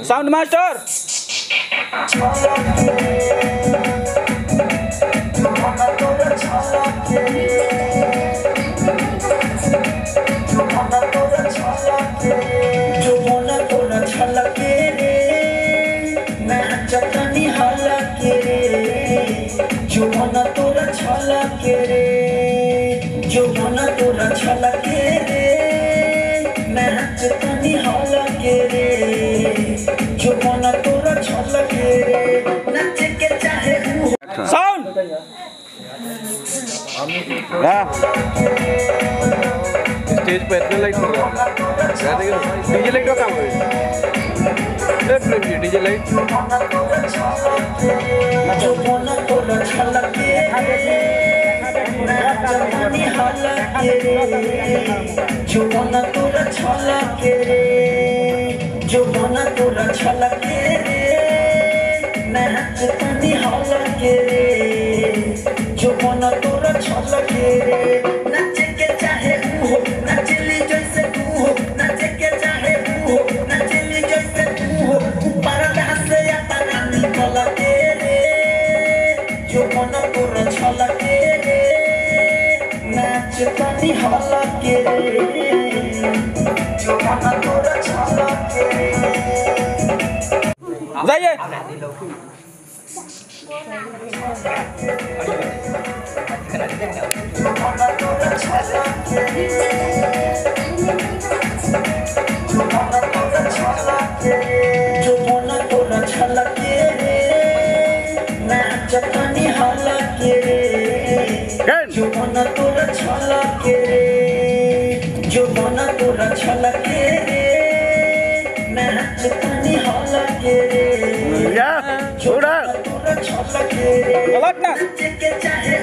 sound master जो बोला तोरा छलके रे मैं चटनी हलके रे जो बोला तोरा छलके रे जो बोला तोरा छलके रे मैं चटनी हलके रे जो बोला तोरा छलके रे नच के चाहे साउंड स्टेज पे इतने लाइट होगा डीजे लाइट का काम है डीजे लाइट जो बोला तोरा छलके रे मैं चटनी हलके रे जो बोला तोरा छलके रे जो बोला तोरा छलके रे मैं चटनी हलके रे जो बोला तोरा छलके रे नच के चाहे हो नचली जैसे तू हो नच के चाहे हो नचली जैसे तू हो ऊपर से या तना निकल के रे जो बोला तोरा छलके रे नाच तनी हलके रे जो बोला तोरा छलके रे जाइए जो बोला तोरा छलके रे नाच तनी हलके रे जो बोला तोरा छलके रे जो बोला तोरा छलके रे नाच तनी हलके रे छोड़ा तोरा छलके रे गलत ना नच के चाहे